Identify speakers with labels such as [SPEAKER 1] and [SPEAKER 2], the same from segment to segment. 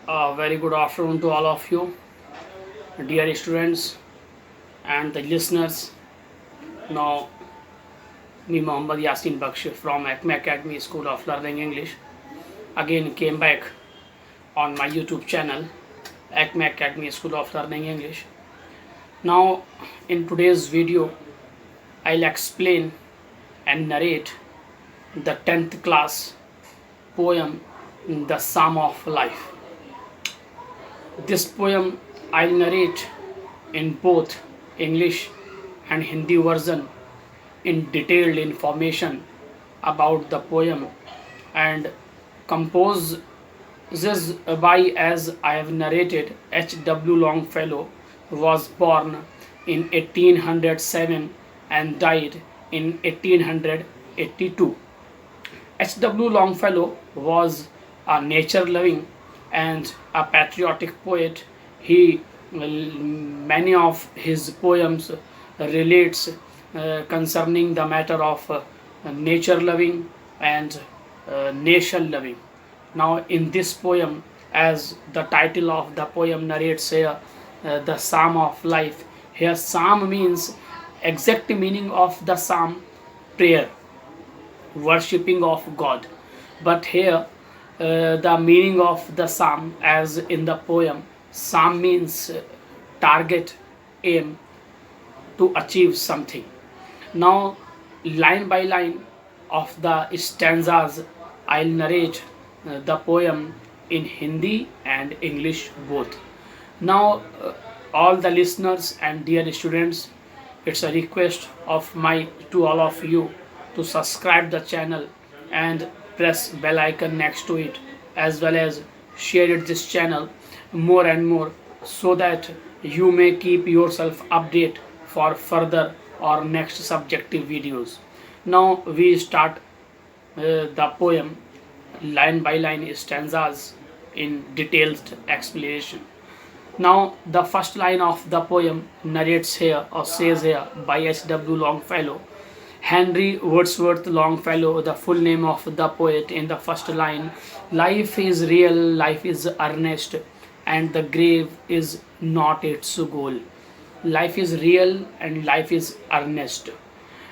[SPEAKER 1] Very good afternoon to all of you, dear students and the listeners. Now, me Mohammad Yasin Baksh from Acme Academy School of Learning English again came back on my YouTube channel, Acme Academy School of Learning English. Now, in today's video, I'll explain and narrate the 10th class poem, The Psalm of Life. This poem I'll narrate in both English and Hindi version in detailed information about the poem and composes by, as I have narrated, H.W. Longfellow was born in 1807 and died in 1882. H.W. Longfellow was a nature-loving and a patriotic poet. Many of his poems relates concerning the matter of nature-loving and nation-loving. Now, in this poem, as the title of the poem narrates here, the Psalm of Life. Here, Psalm means exact meaning of the Psalm, prayer, worshipping of God. But here, the meaning of the psalm, as in the poem, psalm means target, aim, to achieve something. Now, line by line of the stanzas, I'll narrate the poem in Hindi and English both. Now, all the listeners and dear students, it's a request of my to all of you to subscribe the channel and press bell icon next to it, as well as share it this channel more and more, so that you may keep yourself update for further or next subjective videos. Now we start the poem line by line stanzas in detailed explanation. Now the first line of the poem narrates here or says here by H.W. Longfellow. Henry Wordsworth Longfellow, the full name of the poet, in the first line: life is real, life is earnest, and the grave is not its goal. Life is real and life is earnest,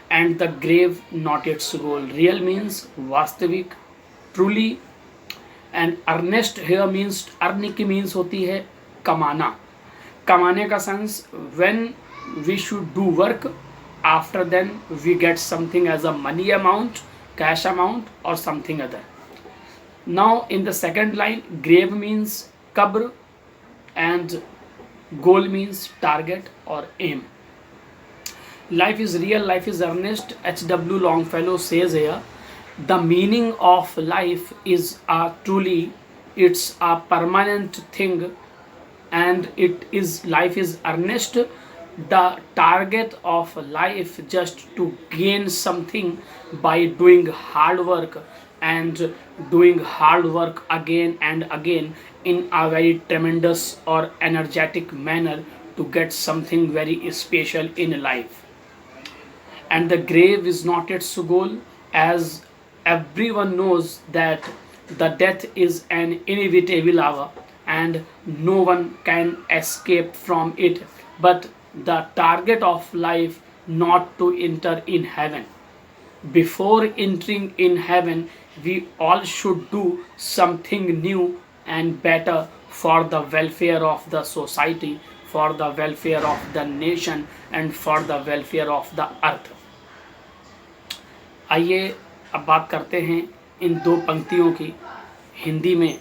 [SPEAKER 1] and the grave not its goal. Real means वास्तविक, truly, and earnest here means earning की means होती है कमाना. कमाने का sense when we should do work, after then we get something as a money amount, cash amount, or something other. Now in the second line, grave means qabr and goal means target or aim. Life is real, life is earnest. H.W. Longfellow says here, the meaning of life is truly, it's a permanent thing, and it is, life is earnest. The target of life just to gain something by doing hard work, and doing hard work again and again in a very tremendous or energetic manner to get something very special in life. And the grave is not its goal, as everyone knows that the death is an inevitable hour and no one can escape from it. But the target of life not to enter in heaven. Before entering in heaven, we all should do something new and better for the welfare of the society, for the welfare of the nation, and for the welfare of the earth. आइए अब बात करते हैं इन दो पंक्तियों की. हिंदी में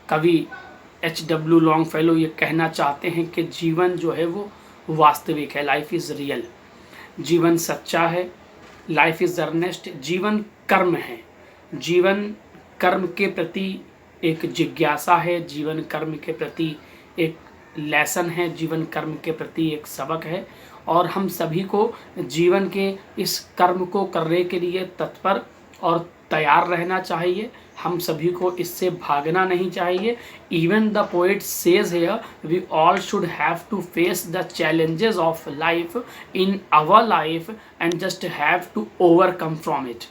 [SPEAKER 1] कवि H.W. लॉन्गफेलो ये कहना चाहते हैं कि जीवन जो है वो वास्तविक है, लाइफ इज़ रियल, जीवन सच्चा है, लाइफ इज़ अर्नेस्ट, जीवन कर्म है, जीवन कर्म के प्रति एक जिज्ञासा है, जीवन कर्म के प्रति एक लेसन है, जीवन कर्म के प्रति एक सबक है, और हम सभी को जीवन के इस कर्म को करने के लिए तत्पर और तैयार रहना चाहिए. हम सभी को इससे भागना नहीं चाहिए. Even the poet says here, we all should have to face the challenges of life in our life and just have to overcome from it.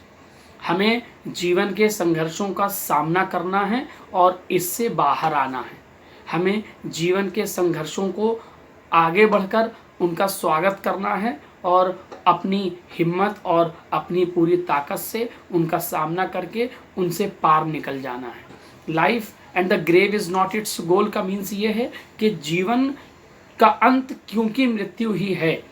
[SPEAKER 1] हमें जीवन के संघर्षों का सामना करना है और इससे बाहर आना है. हमें जीवन के संघर्षों को आगे बढ़कर उनका स्वागत करना है और अपनी हिम्मत और अपनी पूरी ताकत से उनका सामना करके उनसे पार निकल जाना है। Life and the grave is not its goal का मीन्स ये है कि जीवन का अंत क्योंकि मृत्यु ही है,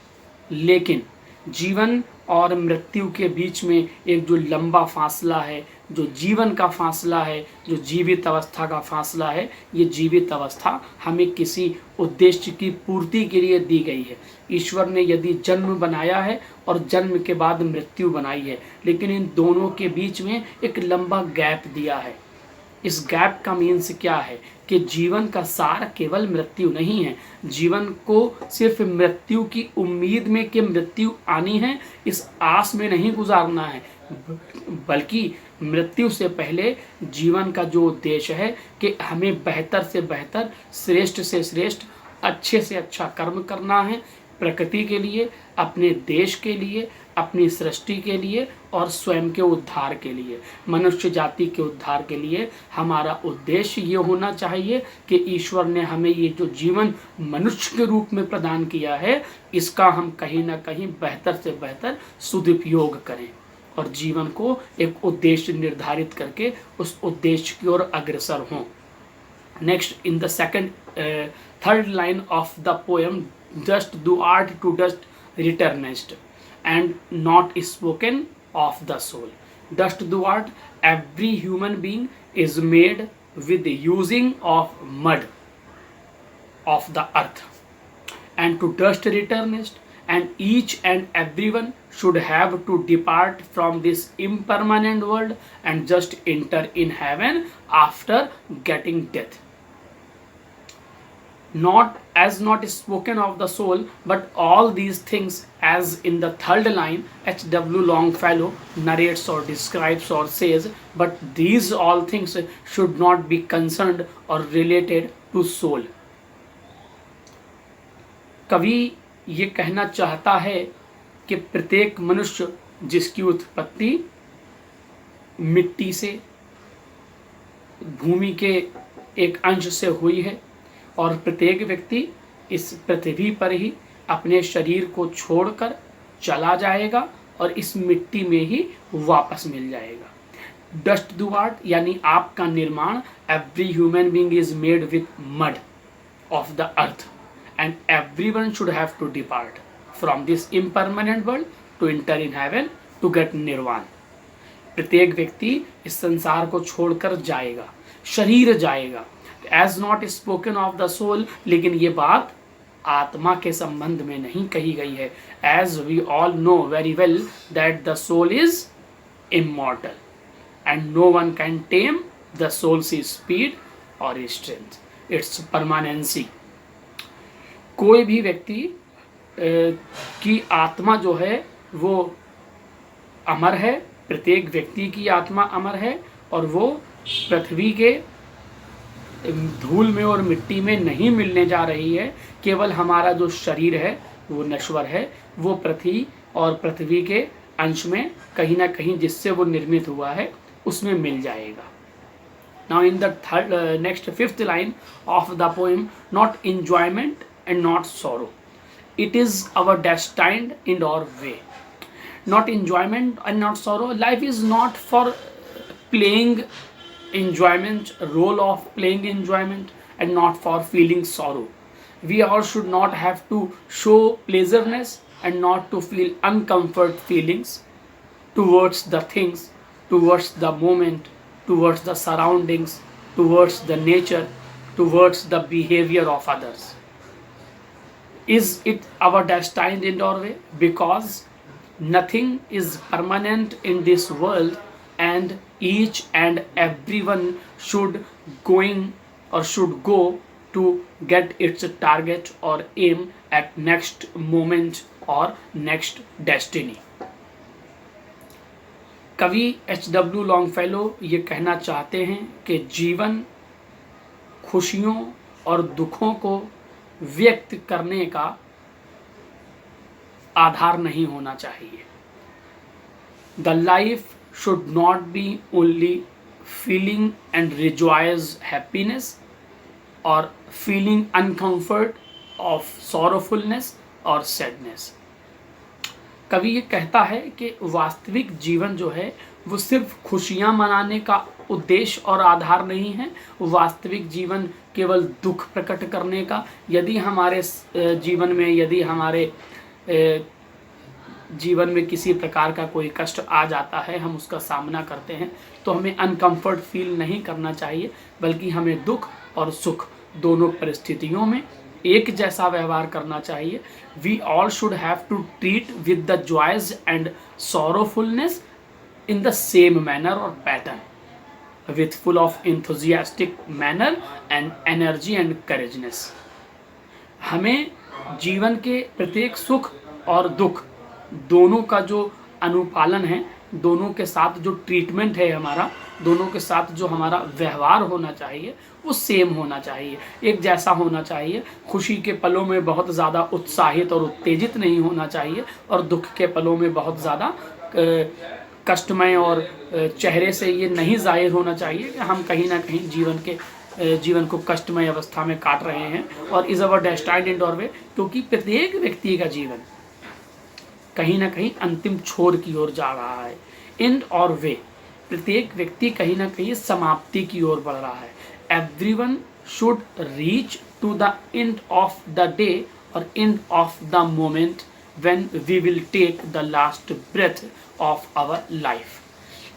[SPEAKER 1] लेकिन जीवन और मृत्यु के बीच में एक जो लंबा फासला है, जो जीवन का फासला है, जो जीवित अवस्था का फासला है, ये जीवित अवस्था हमें किसी उद्देश्य की पूर्ति के लिए दी गई है। ईश्वर ने यदि जन्म बनाया है और जन्म के बाद मृत्यु बनाई है, लेकिन इन दोनों के बीच में एक लंबा गैप दिया है। इस गैप का मीन्स क्या है कि जीवन का सार केवल मृत्यु नहीं है। जीवन को सिर्फ मृत्यु की उम्मीद में कि मृत्यु आनी है, इस आस में नहीं गुजारना है, बल्कि मृत्यु से पहले जीवन का जो उद्देश्य है कि हमें बेहतर से बेहतर, श्रेष्ठ से श्रेष्ठ, अच्छे से अच्छा कर्म करना है, प्रकृति के लिए, अपने देश के लिए, अपनी सृष्टि के लिए और स्वयं के उद्धार के लिए, मनुष्य जाति के उद्धार के लिए हमारा उद्देश्य ये होना चाहिए कि ईश्वर ने हमें ये जो जीवन मनुष्य के रूप में प्रदान किया है, इसका हम कहीं ना कहीं बेहतर से बेहतर सदुपयोग करें और जीवन को एक उद्देश्य निर्धारित करके उस उद्देश्य की ओर अग्रसर हों। Next, in the third line of the poem, just do art to dust returnest and not spoken of the soul. Dust do art, every human being is made with the using of mud of the earth and to dust returnest, and each and everyone should have to depart from this impermanent world and just enter in heaven after getting death. Not spoken of the soul, but all these things, as in the third line H.W. Longfellow narrates or describes or says, but these all things should not be concerned or related to soul. कवि ये कहना चाहता है कि प्रत्येक मनुष्य जिसकी उत्पत्ति मिट्टी से, भूमि के एक अंश से हुई है, और प्रत्येक व्यक्ति इस पृथ्वी पर ही अपने शरीर को छोड़कर चला जाएगा और इस मिट्टी में ही वापस मिल जाएगा। डस्ट डू आर्ट यानी आपका निर्माण, every human being is made with mud of the earth and everyone should have to depart from this impermanent world to enter in heaven to get nirvana. प्रत्येक व्यक्ति इस संसार को छोड़कर जाएगा, शरीर जाएगा, as not spoken of the soul, लेकिन ये बात आत्मा के संबंध में नहीं कही गई है। As we all know very well that the soul is immortal and no one can tame the soul's speed और स्ट्रेंथ, इट्स परमानेंसी। कोई भी व्यक्ति की आत्मा जो है वो अमर है, प्रत्येक व्यक्ति की आत्मा अमर है और वो पृथ्वी के धूल में और मिट्टी में नहीं मिलने जा रही है। केवल हमारा जो शरीर है वो नश्वर है, वो पृथ्वी और पृथ्वी के अंश में कहीं ना कहीं जिससे वो निर्मित हुआ है उसमें मिल जाएगा। Now in the next fifth line of the poem, not enjoyment and not sorrow, it is our destined in our way. Not enjoyment and not sorrow, life is not for playing enjoyment, role of playing enjoyment and not for feeling sorrow. We all should not have to show pleasureness and not to feel uncomfort feelings towards the things, towards the moment, towards the surroundings, towards the nature, towards the behavior of others. Is it our destined in our way? Because nothing is permanent in this world and each and everyone should go to get its target or aim at next moment or next destiny. कवि H.W. Longfellow ये कहना चाहते हैं कि जीवन खुशियों और दुखों को व्यक्त करने का आधार नहीं होना चाहिए। The life should not be only feeling and rejoice happiness, or feeling uncomfort of sorrowfulness or sadness. कवि ये कहता है कि वास्तविक जीवन जो है वो सिर्फ खुशियाँ मनाने का उद्देश्य और आधार नहीं है। वास्तविक जीवन केवल दुख प्रकट करने का, यदि हमारे जीवन में, यदि हमारे जीवन में किसी प्रकार का कोई कष्ट आ जाता है, हम उसका सामना करते हैं, तो हमें अनकंफर्ट फील नहीं करना चाहिए, बल्कि हमें दुख और सुख दोनों परिस्थितियों में एक जैसा व्यवहार करना चाहिए। We all should have to treat with the joys and sorrowfulness in the same manner और pattern, with full of enthusiastic manner and energy and courageness. हमें जीवन के प्रत्येक सुख और दुख दोनों का जो अनुपालन है, दोनों के साथ जो ट्रीटमेंट है हमारा, दोनों के साथ जो हमारा व्यवहार होना चाहिए वो सेम होना चाहिए, एक जैसा होना चाहिए। खुशी के पलों में बहुत ज़्यादा उत्साहित और उत्तेजित नहीं होना चाहिए, और दुख के पलों में बहुत ज़्यादा कष्टमय और चेहरे से ये नहीं जाहिर होना चाहिए कि हम कहीं ना कहीं जीवन को कष्टमय अवस्था में काट रहे हैं और इज़ अवर डेस्टाइन्ड एंड और वे, क्योंकि प्रत्येक व्यक्ति का जीवन कहीं ना कहीं अंतिम छोर की ओर जा रहा है। एंड और वे, प्रत्येक व्यक्ति कहीं ना कहीं समाप्ति की ओर बढ़ रहा है। Everyone should reach to the end of the day और end of the moment when we will take the last breath of our life.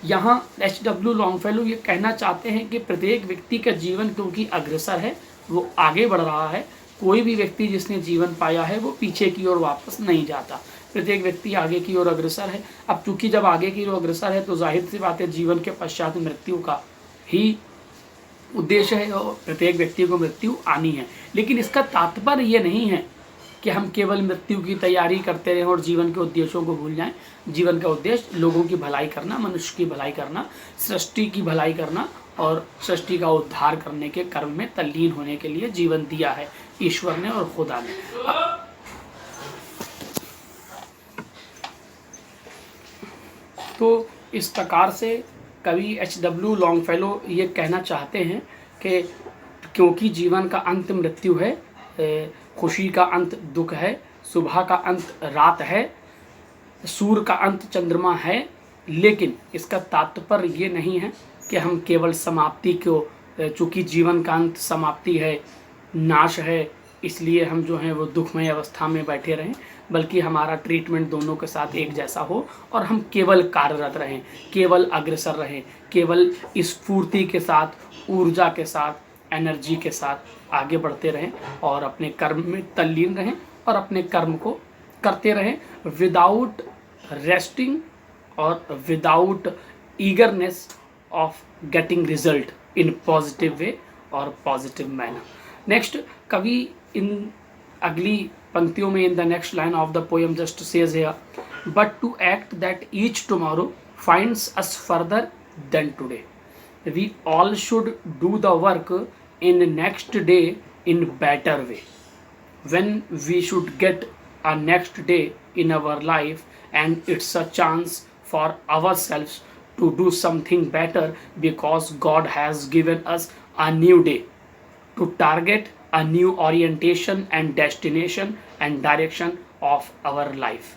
[SPEAKER 1] यहाँ H.W. लॉन्गफेलो ये कहना चाहते हैं कि प्रत्येक व्यक्ति का जीवन क्योंकि अग्रसर है, वो आगे बढ़ रहा है। कोई भी व्यक्ति जिसने जीवन पाया है वो पीछे की ओर वापस नहीं जाता, प्रत्येक व्यक्ति आगे की ओर अग्रसर है। अब चूंकि जब आगे की ओर अग्रसर है तो जाहिर सी बात है जीवन के पश्चात मृत्यु का ही उद्देश्य है और प्रत्येक व्यक्ति को मृत्यु आनी है। लेकिन इसका तात्पर्य ये नहीं है कि हम केवल मृत्यु की तैयारी करते रहें और जीवन के उद्देश्यों को भूल जाएं। जीवन का उद्देश्य लोगों की भलाई करना, मनुष्य की भलाई करना, सृष्टि की भलाई करना और सृष्टि का उद्धार करने के कर्म में तल्लीन होने के लिए जीवन दिया है ईश्वर ने और खुदा ने। तो इस प्रकार से कवि H.W. लॉन्गफेलो ये कहना चाहते हैं कि क्योंकि जीवन का अंत मृत्यु है, खुशी का अंत दुख है, सुबह का अंत रात है, सूर्य का अंत चंद्रमा है, लेकिन इसका तात्पर्य ये नहीं है कि हम केवल समाप्ति को, चूँकि जीवन का अंत समाप्ति है, नाश है, इसलिए हम जो हैं वो दुखमय अवस्था में बैठे रहें, बल्कि हमारा ट्रीटमेंट दोनों के साथ एक जैसा हो और हम केवल कार्यरत रहें, केवल अग्रसर रहें, केवल स्फूर्ति के साथ, ऊर्जा के साथ, एनर्जी के साथ आगे बढ़ते रहें और अपने कर्म में तल्लीन रहें और अपने कर्म को करते रहें विदाउट रेस्टिंग और without eagerness of getting result in positive way और पॉजिटिव मैनर। नेक्स्ट कवि इन अगली पंक्तियों में in the next line of the poem just says here, but to act that each tomorrow finds us further than today, we all should do the work in next day in better way, when we should get a next day in our life, and it's a chance for ourselves to do something better because God has given us a new day to target a new orientation and destination and direction of our life.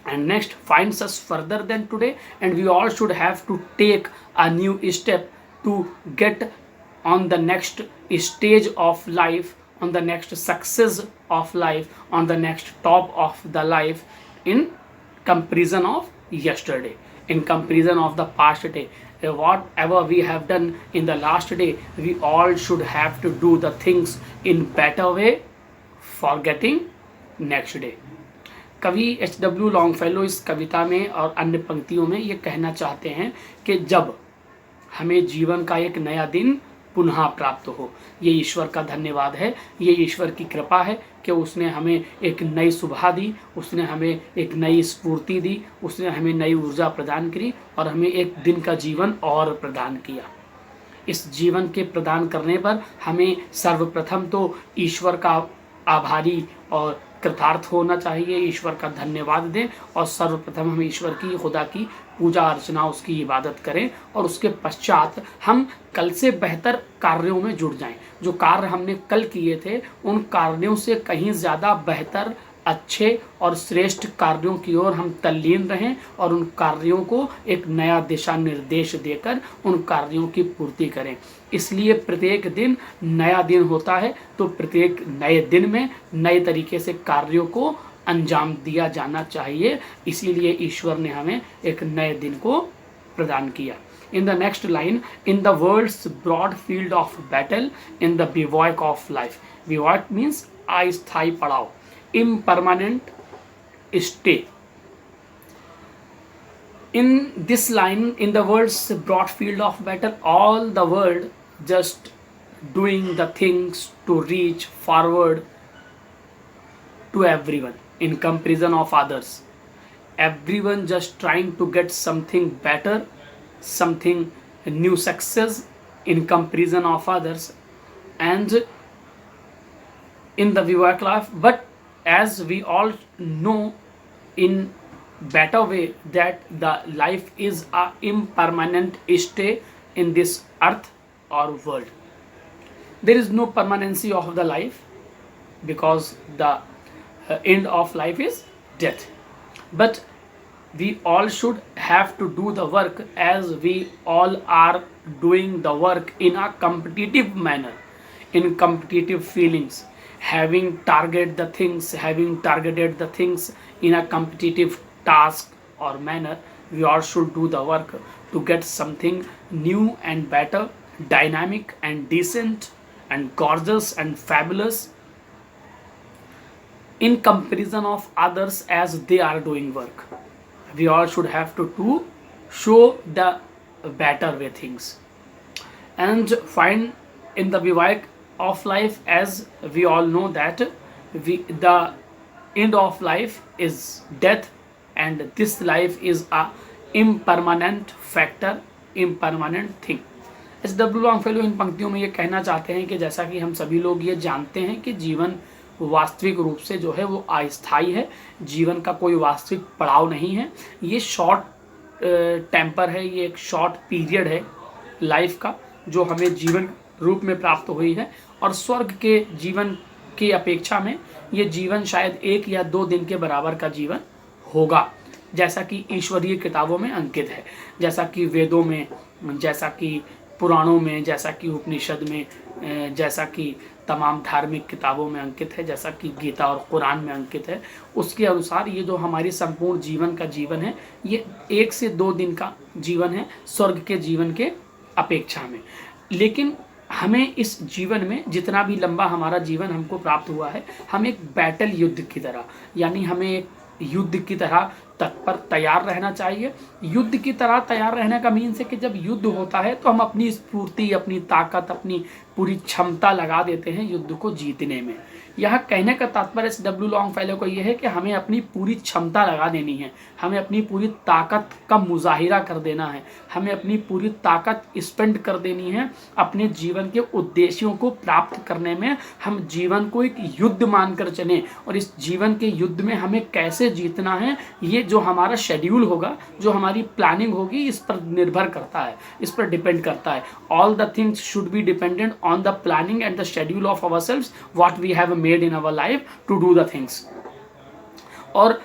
[SPEAKER 1] And next, finds us further than today, and we all should have to take a new step to get on the next stage of life, on the next success of life, on the next top of the life, in comparison of yesterday, in comparison of the past day. Whatever we have done in the last day, we all should have to do the things in better way for getting next day. कवि H.W. Longfellow इस कविता में और अन्य पंक्तियों में ये कहना चाहते हैं कि जब हमें जीवन का एक नया दिन पुनः प्राप्त हो, ये ईश्वर का धन्यवाद है, ये ईश्वर की कृपा है कि उसने हमें एक नई सुबह दी, उसने हमें एक नई स्फूर्ति दी, उसने हमें नई ऊर्जा प्रदान करी और हमें एक दिन का जीवन और प्रदान किया। इस जीवन के प्रदान करने पर हमें सर्वप्रथम तो ईश्वर का आभारी और कृतार्थ होना चाहिए, ईश्वर का धन्यवाद दें और सर्वप्रथम हम ईश्वर की, खुदा की पूजा अर्चना, उसकी इबादत करें और उसके पश्चात हम कल से बेहतर कार्यों में जुड़ जाएं। जो कार्य हमने कल किए थे उन कार्यों से कहीं ज़्यादा बेहतर, अच्छे और श्रेष्ठ कार्यों की ओर हम तल्लीन रहें और उन कार्यों को एक नया दिशा निर्देश देकर उन कार्यों की पूर्ति करें। इसलिए प्रत्येक दिन नया दिन होता है, तो प्रत्येक नए दिन में नए तरीके से कार्यों को अंजाम दिया जाना चाहिए। इसीलिए ईश्वर ने हमें एक नए दिन को प्रदान किया। In the next line, in the world's broad field of battle, in the bivouac of life. Bivouac means अस्थायी पड़ाव, impermanent stay. In this line, in the world's broad field of battle, all the world just doing the things to reach forward to everyone in comparison of others. Everyone just trying to get something better, something new success in comparison of others and in the bivouac life. But as we all know in better way that the life is a impermanent stay in this earth or world. There is no permanency of the life because the end of life is death. But we all should have to do the work as we all are doing the work in a competitive manner, in competitive feelings, having targeted the things in a competitive task or manner. We all should do the work to get something new and better, dynamic and decent and gorgeous and fabulous in comparison of others as they are doing work. We all should have to show the better way things and find in the bivouac of life, as we all know that the end of life is death and this life is a impermanent factor, impermanent thing. SW Longfellow इन पंक्तियों में ये कहना चाहते हैं कि जैसा कि हम सभी लोग ये जानते हैं कि जीवन वास्तविक रूप से जो है वो अस्थायी है, जीवन का कोई वास्तविक पड़ाव नहीं है, ये शॉर्ट टेम्पर है, ये एक शॉर्ट पीरियड है लाइफ का जो हमें जीवन रूप में प्राप्त हुई है और स्वर्ग के जीवन की अपेक्षा में ये जीवन शायद 1 या 2 दिन के बराबर का जीवन होगा, जैसा कि ईश्वरीय किताबों में अंकित है, जैसा कि वेदों में, जैसा कि पुराणों में, जैसा कि उपनिषद में, जैसा कि तमाम धार्मिक किताबों में अंकित है, जैसा कि गीता और कुरान में अंकित है। उसके अनुसार ये जो हमारी संपूर्ण जीवन का जीवन है ये 1 से 2 दिन का जीवन है स्वर्ग के जीवन के अपेक्षा में। लेकिन हमें इस जीवन में जितना भी लंबा हमारा जीवन हमको प्राप्त हुआ है, हम एक बैटल युद्ध की तरह, यानी हमें एक युद्ध की तरह तत्पर तैयार रहना चाहिए। युद्ध की तरह तैयार रहने का मीन्स है कि जब युद्ध होता है तो हम अपनी स्फूर्ति, अपनी ताकत, अपनी पूरी क्षमता लगा देते हैं युद्ध को जीतने में। यह कहने का तात्पर्य SW लॉन्गफेलो को यह है कि हमें अपनी पूरी क्षमता लगा देनी है, हमें अपनी पूरी ताकत का मुजाहिरा कर देना है, हमें अपनी पूरी ताकत स्पेंड कर देनी है अपने जीवन के उद्देश्यों को प्राप्त करने में। हम जीवन को एक युद्ध मानकर चलें और इस जीवन के युद्ध में हमें कैसे जीतना है, ये जो हमारा शेड्यूल होगा, जो हमारी प्लानिंग होगी, इस पर निर्भर करता है, इस पर डिपेंड करता है। All the things should be dependent on the planning and the schedule of ourselves what we have made in our life to do the things. और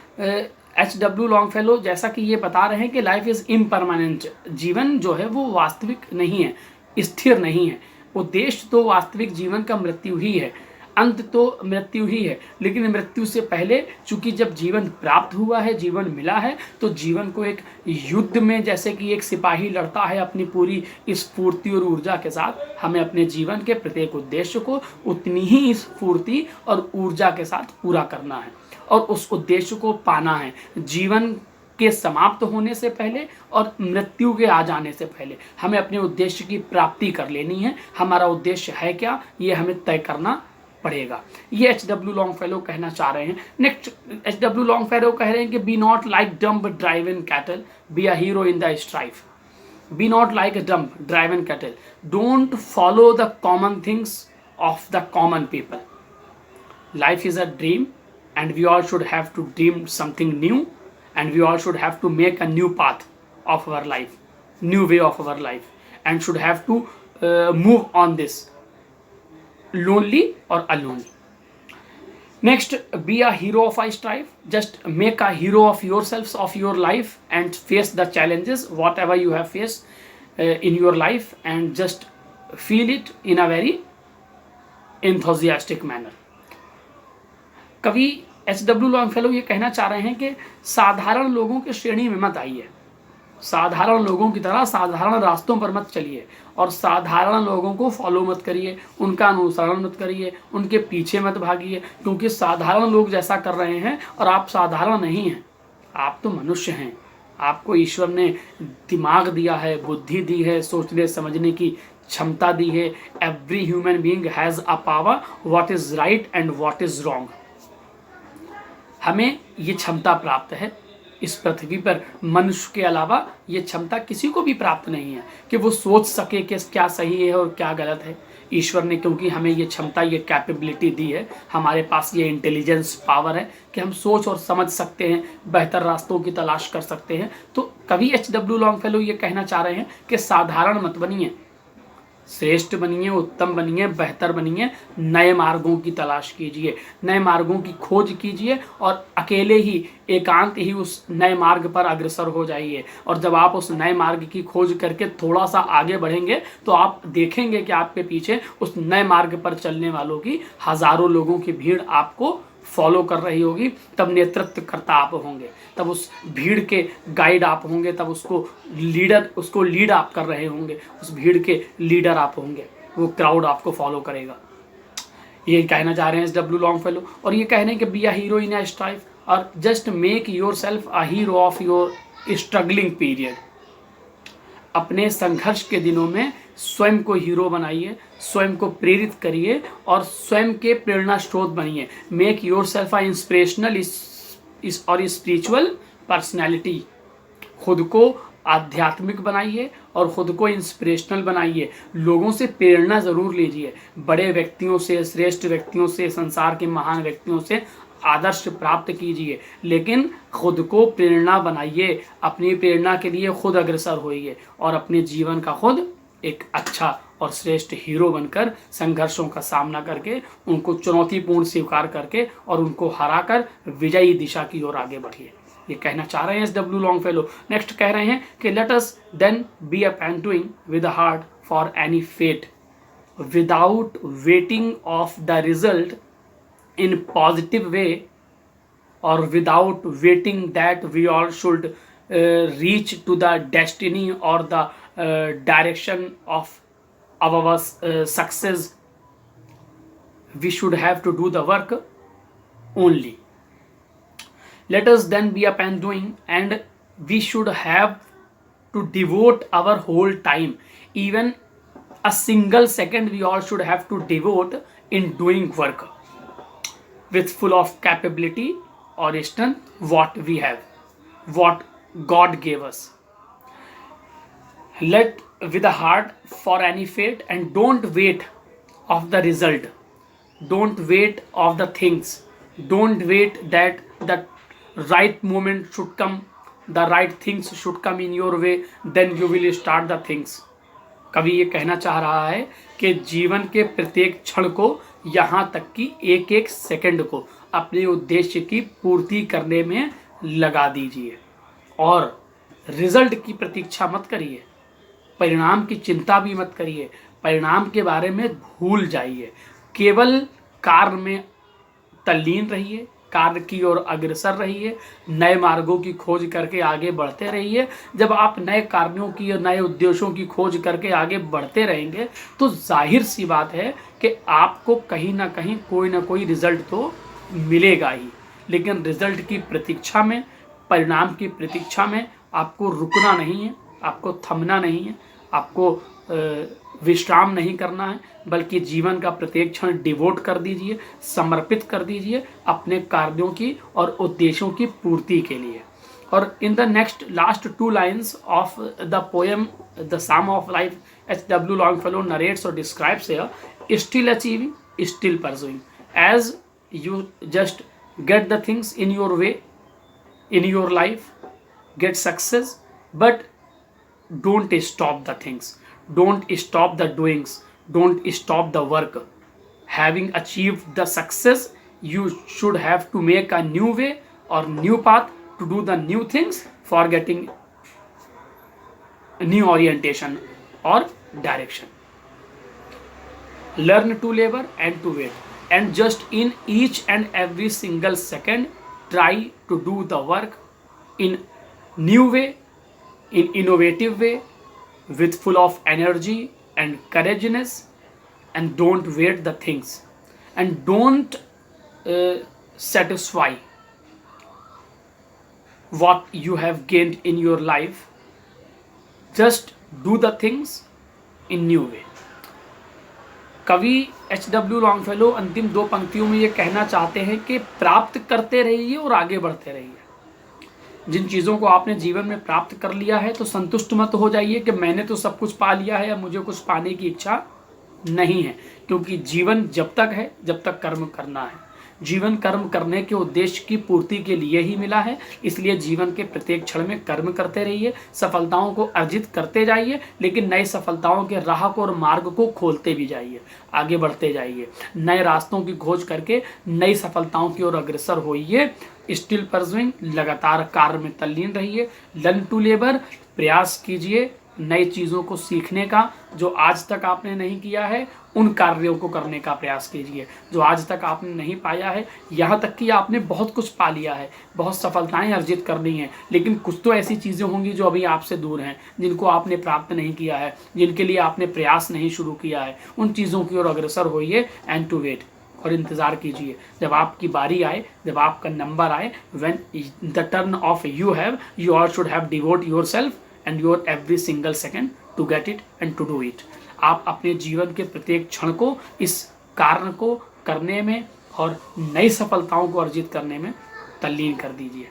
[SPEAKER 1] SW लॉन्गफेलो जैसा कि ये बता रहे हैं कि लाइफ इज इम्परमानेंट, जीवन जो है वो वास्तविक नहीं है, स्थिर नहीं है। उद्देश्य तो वास्तविक जीवन का मृत्यु ही है, अंत तो मृत्यु ही है, लेकिन मृत्यु से पहले चूंकि जब जीवन प्राप्त हुआ है, जीवन मिला है, तो जीवन को एक युद्ध में जैसे कि एक सिपाही लड़ता है अपनी पूरी स्फूर्ति और ऊर्जा के साथ, हमें अपने जीवन के प्रत्येक उद्देश्य को उतनी ही स्फूर्ति और ऊर्जा के साथ पूरा करना है और उस उद्देश्य को पाना है। जीवन के समाप्त होने से पहले और मृत्यु के आ जाने से पहले हमें अपने उद्देश्य की प्राप्ति कर लेनी है। हमारा उद्देश्य है क्या, ये हमें तय करना पड़ेगा। ये SW लॉन्गफेलो कहना चाह रहे हैं। नेक्स्ट SW लॉन्गफेलो कह रहे हैं कि be not like dumb driven cattle, be a hero in the strife. Be not like dumb driven cattle, don't follow the common things of the common people. Life is a dream and we all should have to dream something new, and we all should have to make a new path of our life, new way of our life, and should have to move on this, lonely or alone. Next, be a hero of a strife. Just make a hero of yourselves, of your life, and face the challenges whatever you have faced in your life, and just feel it in a very enthusiastic manner. कवि H.W. Longfellow ये कहना चाह रहे हैं कि साधारण लोगों की श्रेणी में मत आइए, साधारण लोगों की तरह साधारण रास्तों पर मत चलिए, और साधारण लोगों को फॉलो मत करिए, उनका अनुसरण मत करिए, उनके पीछे मत भागिए, क्योंकि साधारण लोग जैसा कर रहे हैं और आप साधारण नहीं हैं, आप तो मनुष्य हैं। आपको ईश्वर ने दिमाग दिया है, बुद्धि दी है, सोचने समझने की क्षमता दी है। Every human being has a power what is right and what is wrong. हमें ये क्षमता प्राप्त है। इस पृथ्वी पर मनुष्य के अलावा ये क्षमता किसी को भी प्राप्त नहीं है कि वो सोच सके कि क्या सही है और क्या गलत है। ईश्वर ने क्योंकि हमें ये क्षमता, ये कैपेबिलिटी दी है, हमारे पास ये इंटेलिजेंस पावर है कि हम सोच और समझ सकते हैं, बेहतर रास्तों की तलाश कर सकते हैं। तो कवि H.W. लॉन्गफेलो ये कहना चाह रहे हैं कि साधारण मत बनिए, श्रेष्ठ बनिए, उत्तम बनिए, बेहतर बनिए, नए मार्गों की तलाश कीजिए, नए मार्गों की खोज कीजिए, और अकेले ही एकांत ही उस नए मार्ग पर अग्रसर हो जाइए। और जब आप उस नए मार्ग की खोज करके थोड़ा सा आगे बढ़ेंगे तो आप देखेंगे कि आपके पीछे उस नए मार्ग पर चलने वालों की हजारों लोगों की भीड़ आपको फॉलो कर रही होगी। तब नेतृत्व करता आप होंगे, तब उस भीड़ के गाइड आप होंगे, तब उसको लीड आप कर रहे होंगे, उस भीड़ के लीडर आप होंगे, वो क्राउड आपको फॉलो करेगा। ये कहना चाह रहे हैं H.W. लॉन्गफेलो। और ये कह रहे हैं कि be a hero in a strife, और just make yourself a hero of your struggling period. अपने संघर्ष के दिनों में स्वयं को हीरो बनाइए, स्वयं को प्रेरित करिए और स्वयं के प्रेरणा स्रोत बनिए। मेक योर सेल्फ अ इंस्पिरेशनल और स्पिरिचुअल पर्सनैलिटी। खुद को आध्यात्मिक बनाइए और खुद को इंस्पिरेशनल बनाइए। लोगों से प्रेरणा ज़रूर लीजिए, बड़े व्यक्तियों से, श्रेष्ठ व्यक्तियों से, संसार के महान व्यक्तियों से आदर्श प्राप्त कीजिए, लेकिन खुद को प्रेरणा बनाइए। अपनी प्रेरणा के लिए खुद अग्रसर होइए और अपने जीवन का खुद एक अच्छा और श्रेष्ठ हीरो बनकर संघर्षों का सामना करके, उनको चुनौतीपूर्ण स्वीकार करके और उनको हराकर विजयी दिशा की ओर आगे बढ़िए। ये कहना चाह रहे हैं H.W. लॉन्गफेलो। नेक्स्ट कह रहे हैं कि let us then be up and doing with a heart for any fate without waiting of the result in positive way, or without waiting that we all should reach to the destiny or the direction of our success. We should have to do the work only. Let us then be up and doing, and we should have to devote our whole time, even a single second we all should have to devote in doing work with full of capability or strength what we have, what God gave us. Let with a heart for any fate, and don't wait of the result, don't wait of the things, don't wait that the right moment should come, the right things should come in your way, then you will start the things. कवि ये कहना चाह रहा है कि जीवन के प्रत्येक क्षण को, यहाँ तक कि एक एक सेकंड को अपने उद्देश्य की पूर्ति करने में लगा दीजिए, और रिजल्ट की प्रतीक्षा मत करिए, परिणाम की चिंता भी मत करिए, परिणाम के बारे में भूल जाइए। केवल कार्य में तल्लीन रहिए, कार्य की ओर अग्रसर रहिए, नए मार्गों की खोज करके आगे बढ़ते रहिए। जब आप नए कार्यों की और नए उद्देश्यों की खोज करके आगे बढ़ते रहेंगे तो जाहिर सी बात है कि आपको कहीं ना कहीं कोई ना कोई रिजल्ट तो मिलेगा ही, लेकिन रिजल्ट की प्रतीक्षा में, परिणाम की प्रतीक्षा में आपको रुकना नहीं है, आपको थमना नहीं है, आपको विश्राम नहीं करना है, बल्कि जीवन का प्रत्येक क्षण डिवोट कर दीजिए, समर्पित कर दीजिए अपने कार्यों की और उद्देश्यों की पूर्ति के लिए। और in the next last two lines of the poem the sum of life, H.W. Longfellow narrates or describes here, still achieving, still pursuing. As you just get the things in your way, in your life, get success, but don't stop the things, don't stop the doings, don't stop the work. Having achieved the success, you should have to make a new way or new path to do the new things for getting a new orientation or direction. Learn to labor and to wait, and just in each and every single second try to do the work in new way, in innovative way, with full of energy and courageousness, and don't wait the things, and don't satisfy what you have gained in your life. Just do the things in new way. कवि H.W. Longfellow अंतिम 2 पंक्तियों में ये कहना चाहते हैं कि प्राप्त करते रहिए और आगे बढ़ते रहिए। जिन चीज़ों को आपने जीवन में प्राप्त कर लिया है तो संतुष्ट मत हो जाइए कि मैंने तो सब कुछ पा लिया है, अब मुझे कुछ पाने की इच्छा नहीं है, क्योंकि जीवन जब तक है जब तक कर्म करना है। जीवन कर्म करने के उद्देश्य की पूर्ति के लिए ही मिला है, इसलिए जीवन के प्रत्येक क्षण में कर्म करते रहिए, सफलताओं को अर्जित करते जाइए, लेकिन नई सफलताओं के राह को और मार्ग को खोलते भी जाइए, आगे बढ़ते जाइए, नए रास्तों की खोज करके नई सफलताओं की ओर अग्रसर होइए। स्टिल परसुइंग, लगातार कार्य में तल्लीन रहिए। लर्न टू लेबर, प्रयास कीजिए नई चीज़ों को सीखने का, जो आज तक आपने नहीं किया है उन कार्यों को करने का प्रयास कीजिए जो आज तक आपने नहीं पाया है। यहाँ तक कि आपने बहुत कुछ पा लिया है, बहुत सफलताएं अर्जित करनी हैं, लेकिन कुछ तो ऐसी चीज़ें होंगी जो अभी आपसे दूर हैं, जिनको आपने प्राप्त नहीं किया है, जिनके लिए आपने प्रयास नहीं शुरू किया है। उन चीज़ों की ओर अग्रसर होइए एंड टू वेट, और इंतज़ार कीजिए जब आपकी बारी आए, जब आपका नंबर आए। When the turn off you have, you all should have devote your self and your every single second to get it and to do it। आप अपने जीवन के प्रत्येक क्षण को इस कार्य को करने में और नई सफलताओं को अर्जित करने में तल्लीन कर दीजिए।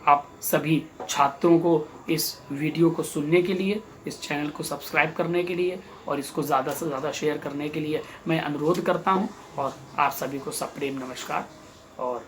[SPEAKER 1] आप सभी छात्रों को इस वीडियो को सुनने के लिए, इस चैनल को सब्सक्राइब करने के लिए और इसको ज़्यादा से ज़्यादा शेयर करने के लिए मैं अनुरोध करता हूं, और आप सभी को सप्रेम नमस्कार और